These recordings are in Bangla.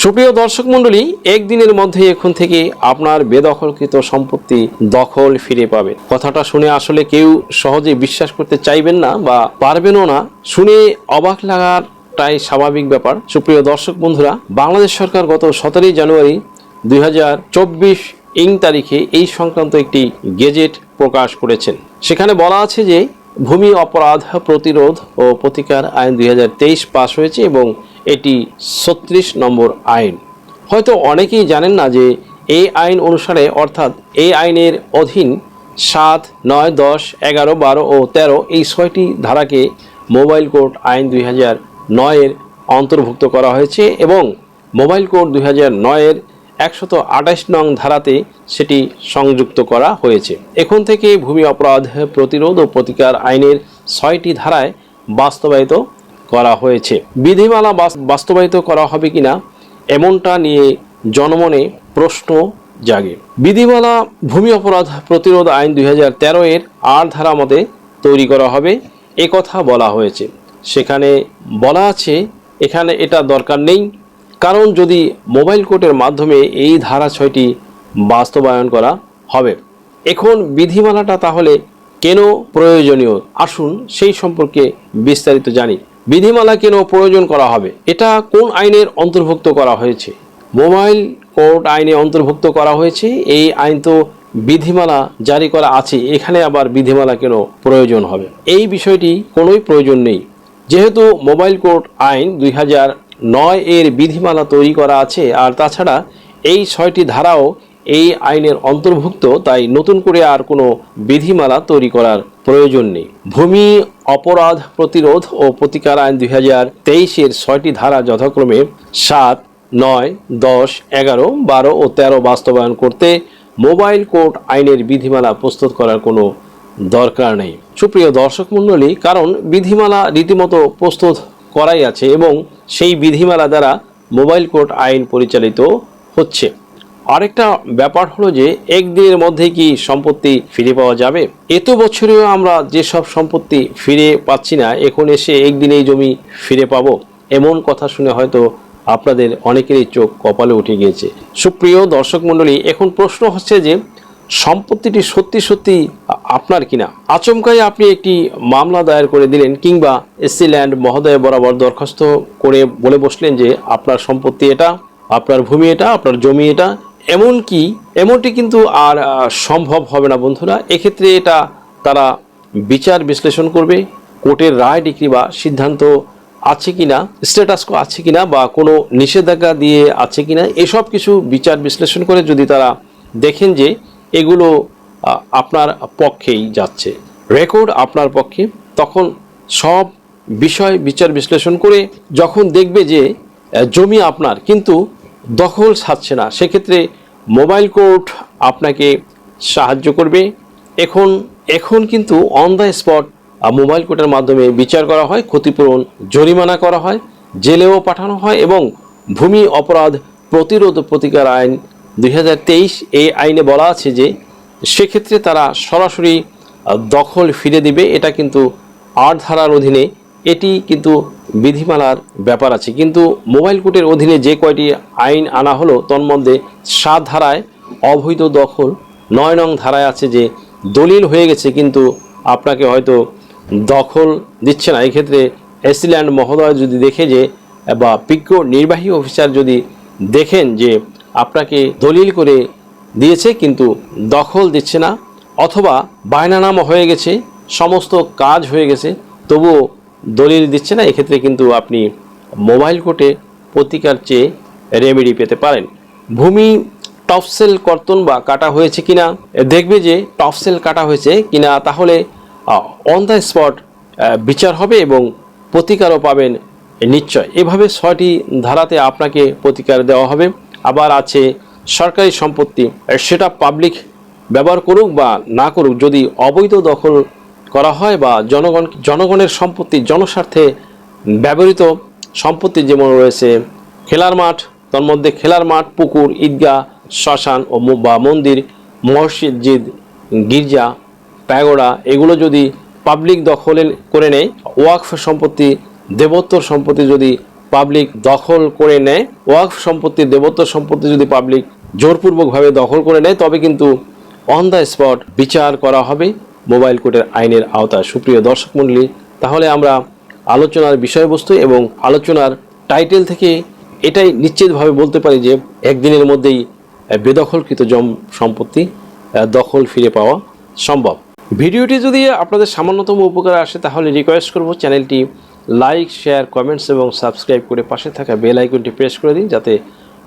সুপ্রিয় দর্শক মণ্ডলী, একদিনের মধ্যে এখন থেকে আপনার বেদখলকৃত সম্পত্তি দখল ফিরে পাবে। কথাটা শুনে আসলে কেউ সহজে বিশ্বাস করতে চাইবেন না বা পারবেনও না। শুনে অবাক লাগাটাই স্বাভাবিক ব্যাপার। সুপ্রিয় দর্শক বন্ধুরা, বাংলাদেশ সরকার গত 17 জানুয়ারি 2024 তারিখে এই সংক্রান্ত একটি গেজেট প্রকাশ করেছেন। সেখানে বলা আছে যে ভূমি অপরাধ প্রতিরোধ ও প্রতিকার আইন 2023 পাশ হয়েছে এবং এটি 36 নম্বর আইন। হয়তো অনেকেই জানেন না যে এই আইন অনুসারে, অর্থাৎ এই আইনের অধীন 7, 9, 10, 11, 12 ও 13 এই 6টি ধারাকে মোবাইল কোড আইন 2009 এর অন্তর্ভুক্ত করা হয়েছে এবং মোবাইল কোড 2009 এর 128 নং ধারাতে সেটি সংযুক্ত করা হয়েছে। এখন থেকে ভূমি অপরাধ প্রতিরোধ ও প্রতিকার আইনের 6টি ধারায় বাস্তবায়িত করা হয়েছে। বিধিমালা বাস্তবায়িত করা হবে কিনা এমনটা নিয়ে জনমনে প্রশ্ন জাগে। বিধিমালা ভূমি অপরাধ প্রতিরোধ আইন 2013 এর 8 ধারা মতে তৈরি করা হবে এ কথা বলা হয়েছে। সেখানে বলা আছে এখানে এটা দরকার নেই, কারণ যদি মোবাইল কোর্টের মাধ্যমে এই ধারা 6টি বাস্তবায়ন করা হবে। এখন বিধিমালাটা তাহলে কেন প্রয়োজনীয়, আসুন সেই সম্পর্কে বিস্তারিত জানি। বিধিমালা কেন প্রয়োজন করা হবে, এটা কোন আইনের অন্তর্ভুক্ত করা হয়েছে? মোবাইল কোর্ট আইনে অন্তর্ভুক্ত করা হয়েছে। এই আইন তো বিধিমালা জারি করা আছে, এখানে আবার বিধিমালা কেন প্রয়োজন হবে? এই বিষয়টি কোনোই প্রয়োজন নেই। যেহেতু মোবাইল কোর্ট আইন 2009 এর বিধিমালা তৈরি করা আছে, আর তাছাড়া এই 6টি ধারাও এই আইনের অন্তর্ভুক্ত, তাই নতুন করে আর কোনো বিধিমালা তৈরি করার প্রয়োজন নেই। ভূমি অপরাধ প্রতিরোধ ও প্রতিকার আইন 2023 এর 6টি ধারা যথাক্রমে 7, 9, 10, 11, 12 ও 13 বাস্তবায়ন করতে মোবাইল কোর্ট আইনের বিধিমালা প্রস্তুত করার কোনো দরকার নেই। সুপ্রিয় দর্শক মণ্ডলী, কারণ বিধিমালা রীতিমতো প্রস্তুত করাই আছে এবং সেই বিধিমালা দ্বারা মোবাইল কোর্ট আইন পরিচালিত হচ্ছে। আরেকটা ব্যাপার হলো যে একদিনের মধ্যে কি সম্পত্তি ফিরে পাওয়া যাবে? এত বছরেও আমরা যেসব সম্পত্তি ফিরে পাচ্ছি না, এখন এসে একদিনেই জমি ফিরে পাবো, এমন কথা শুনে হয়তো আপনাদের অনেকেরই চোখ কপালে উঠে গিয়েছে। সুপ্রিয় দর্শক মণ্ডলী, এখন প্রশ্ন হচ্ছে যে সম্পত্তিটি সত্যি সত্যি আপনার কিনা। আচমকাই আপনি একটি মামলা দায়ের করে দিলেন কিংবা এসসি ল্যান্ড মহোদয় বরাবর দরখাস্ত করে বলে বসলেন যে আপনার সম্পত্তি এটা, আপনার ভূমি এটা, আপনার জমি এটা। এমনটি কিন্তু আর সম্ভব হবে না বন্ধুরা। এক্ষেত্রে এটা তারা বিচার বিশ্লেষণ করবে, কোর্টের রায় ডিক্রি বা সিদ্ধান্ত আছে কিনা, স্ট্যাটাস কো আছে কিনা বা কোনো নিষেধাজ্ঞা দিয়ে আছে কিনা, এসব কিছু বিচার বিশ্লেষণ করে যদি তারা দেখেন যে এগুলো আপনার পক্ষেই যাচ্ছে, রেকর্ড আপনার পক্ষে, তখন সব বিষয় বিচার বিশ্লেষণ করে যখন দেখবে যে জমি আপনার কিন্তু দখল ছাড়ছে না, সেক্ষেত্রে মোবাইল কোর্ট আপনাকে সাহায্য করবে। এখন কিন্তু অন দ্য স্পট মোবাইল কোর্টের মাধ্যমে বিচার করা হয়, ক্ষতিপূরণ জরিমানা করা হয়, জেলেও পাঠানো হয় এবং ভূমি অপরাধ প্রতিরোধ প্রতিকার আইন 2023 এই আইনে বলা আছে যে সেক্ষেত্রে তারা সরাসরি দখল ফিরে দিবে। এটা কিন্তু 8 ধারার অধীনে, এটি কিন্তু বিধিমালার ব্যাপার আছে। কিন্তু মোবাইল কোর্টের অধীনে যে কয়টি আইন আনা হলো তন্মধ্যে 7 ধারায় অবৈধ দখল, 9 নং ধারায় আছে যে দলিল হয়ে গেছে কিন্তু আপনাকে হয়তো দখল দিচ্ছে না। এক্ষেত্রে এসসি ল্যান্ড মহোদয় যদি দেখে যে বা বিজ্ঞ নির্বাহী অফিসার যদি দেখেন যে আপনাকে দলিল করে দিয়েছে কিন্তু দখল দিচ্ছে না, অথবা বায়নানামা হয়ে গেছে, সমস্ত কাজ হয়ে গেছে, তবুও দলিল দিচ্ছে না, এক্ষেত্রে কিন্তু আপনি মোবাইল কোর্টে প্রতিকার চেয়ে রেমেডি পেতে পারেন। ভূমি টপসেল কর্তন বা কাটা হয়েছে কিনা দেখবে যে টপসেল কাটা হয়েছে কিনা, তাহলে অন দ্য স্পট বিচার হবে এবং প্রতিকারও পাবেন নিশ্চয়। এভাবে 6টি ধারাতে আপনাকে প্রতিকার দেওয়া হবে। আবার আছে সরকারি সম্পত্তি, সেটা পাবলিক ব্যবহার করুক বা না করুক, যদি অবৈধ দখল করা হয় বা জনগণের সম্পত্তি, জনস্বার্থে ব্যবহৃত সম্পত্তি যেমন রয়েছে খেলার মাঠ, তার মধ্যে খেলার মাঠ, পুকুর, ঈদগাহ, শ্মশান ও বা মন্দির, মসজিদ, গির্জা, প্যাগোডা, এগুলো যদি পাবলিক দখল করে নেয়, ওয়াকফ সম্পত্তি, দেবোত্তর সম্পত্তি যদি পাবলিক দখল করে নেয়, ওয়াকফ সম্পত্তি, দেবত্ব সম্পত্তি যদি পাবলিক জোরপূর্বকভাবে দখল করে নেয়, তবে কিন্তু অন দ্য স্পট বিচার করা হবে মোবাইল কোর্টের আইনের আওতায়। সুপ্রিয় দর্শক মণ্ডলী, তাহলে আমরা আলোচনার বিষয়বস্তু এবং আলোচনার টাইটেল থেকে এটাই নিশ্চিতভাবে বলতে পারি যে একদিনের মধ্যেই বেদখলকৃত সম্পত্তি দখল ফিরে পাওয়া সম্ভব। ভিডিওটি যদি আপনাদের সামান্যতম উপকার আসে তাহলে রিকোয়েস্ট করব চ্যানেলটি লাইক, শেয়ার, কমেন্টস এবং সাবস্ক্রাইব করে পাশে থাকা বেল আইকনটি প্রেস করে দিন, যাতে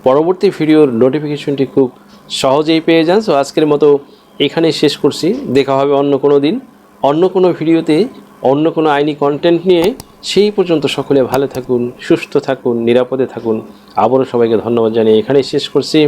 পরবর্তী ভিডিওর নোটিফিকেশনটি খুব সহজেই পেয়ে যান। সো আজকের মতো এখানেই শেষ করছি। দেখা হবে অন্য কোনো দিন, অন্য কোনো ভিডিওতে, অন্য কোনো আইনি কন্টেন্ট নিয়ে। সেই পর্যন্ত সকলে ভালো থাকুন, সুস্থ থাকুন, নিরাপদে থাকুন। আবারও সবাইকে ধন্যবাদ জানিয়ে এখানেই শেষ করছি।